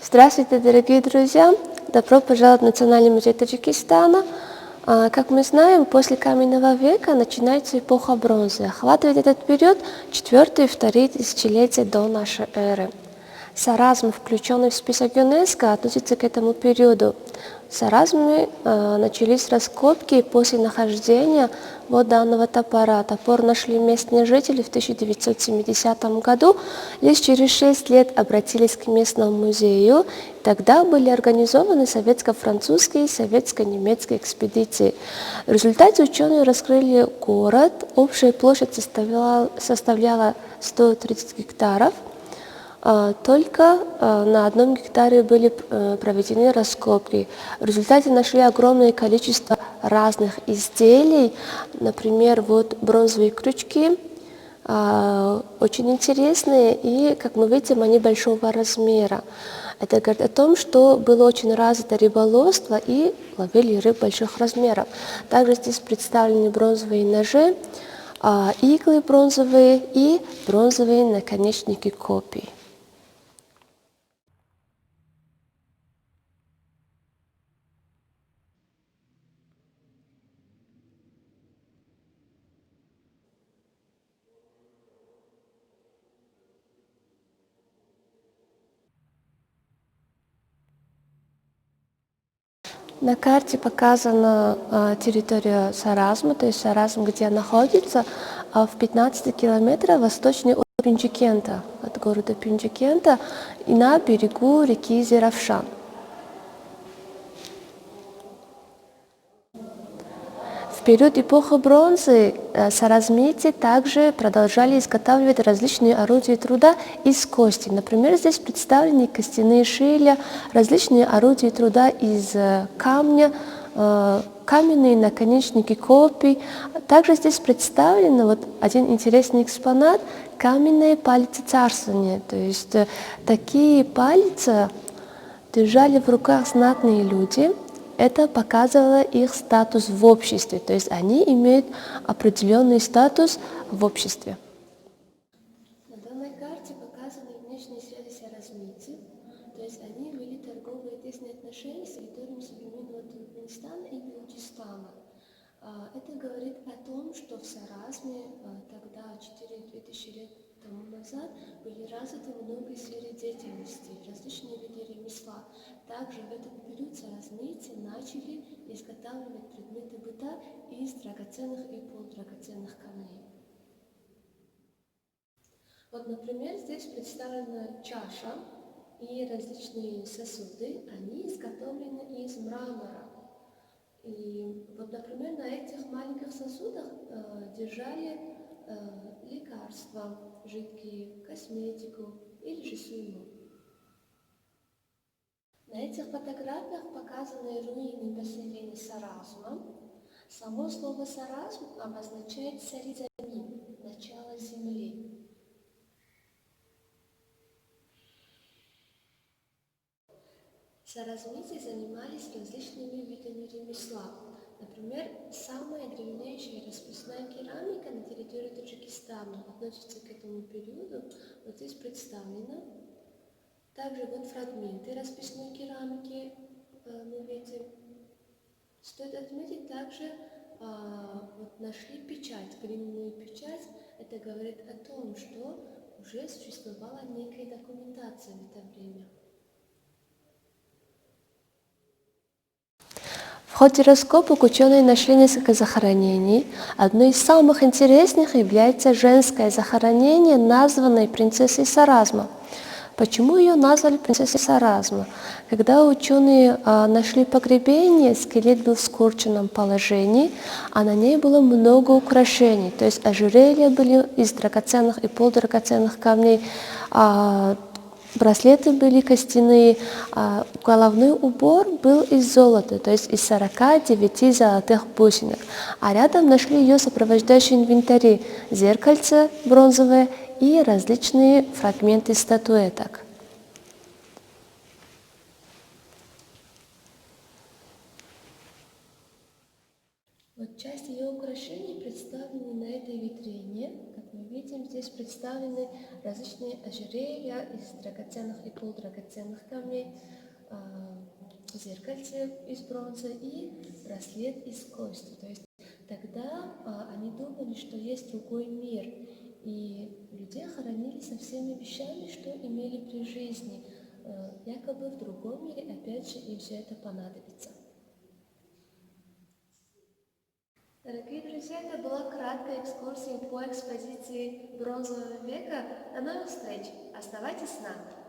Здравствуйте, дорогие друзья! Добро пожаловать в Национальный музей Таджикистана. Как мы знаем, после каменного века начинается эпоха бронзы. Охватывает этот период 4 и 2 тысячелетия до нашей эры. Саразм, включенный в список ЮНЕСКО, относится к этому периоду. В Саразме начались раскопки после нахождения вот данного топора. Топор нашли местные жители в 1970 году. Лишь через 6 лет обратились к местному музею. Тогда были организованы советско-французские и советско-немецкие экспедиции. В результате ученые раскрыли город. Общая площадь составляла 130 гектаров. Только на 1 гектаре были проведены раскопки. В результате нашли огромное количество разных изделий, например, вот бронзовые крючки, очень интересные, и, как мы видим, они большого размера. Это говорит о том, что было очень развито рыболовство и ловили рыб больших размеров. Также здесь представлены бронзовые ножи, иглы бронзовые и бронзовые наконечники копий. На карте показана территория Саразма, то есть Саразм, где находится, в 15 километрах восточнее от Пинджикента, от города Пинджикента, и на берегу реки Зеравшан. В период эпохи бронзы саразмийцы также продолжали изготавливать различные орудия труда из кости. Например, здесь представлены костяные шилья, различные орудия труда из камня, каменные наконечники копий. Также здесь представлен вот один интересный экспонат – каменные палицы царствования. То есть такие палицы держали в руках знатные люди. Это показывало их статус в обществе, то есть они имеют определенный статус в обществе. На данной карте показаны внешние связи саразмийцев, то есть они вели торговые и тесные отношения с территориями современного Туркменистана и Белучистана. Это говорит о том, что в Саразме тогда, 4000 лет тому назад, были развиты многие сферы деятельности, различные виды ремесла. Также в этот период саразмийцы начали изготавливать предметы быта из драгоценных и полудрагоценных камней. Вот, например, здесь представлена чаша и различные сосуды, они изготовлены из мрамора. И вот, например, на этих маленьких сосудах держали лекарства, жидкие, косметику или же сумму. На этих фотографиях показаны руины поселения Саразма. Само слово «саразм» обозначает «саризамин» – начало земли. Саразмийцы занимались различными видами ремесла. Например, самая древнейшая расписная керамика на территории Таджикистана относится к этому периоду. Вот здесь представлена. Также вот фрагменты расписной керамики мы видим. Стоит отметить также, вот нашли печать, глиняную печать. Это говорит о том, что уже существовала некая документация в это время. В ходе раскопок ученые нашли несколько захоронений. Одно из самых интересных является женское захоронение, названное принцессой Саразма. Почему ее назвали принцессой Саразма? Когда ученые нашли погребение, скелет был в скорченном положении, а на ней было много украшений. То есть ожерелья были из драгоценных и полудрагоценных камней, браслеты были костяные, головной убор был из золота, то есть из 49 золотых бусинок. А рядом нашли ее сопровождающие инвентари – зеркальце бронзовое и различные фрагменты статуэток. Вот часть ее украшений представлены на этой витрине. Как мы видим, здесь здесь представлены различные ожерелья из драгоценных и полудрагоценных камней, зеркальце из бронзы и браслет из кости. То есть тогда они думали, что есть другой мир, и людей хоронили со всеми вещами, что имели при жизни. Якобы в другом мире, опять же, им все это понадобится. Дорогие друзья, это была краткая экскурсия по экспозиции Бронзового века. До новых встреч! Оставайтесь с нами!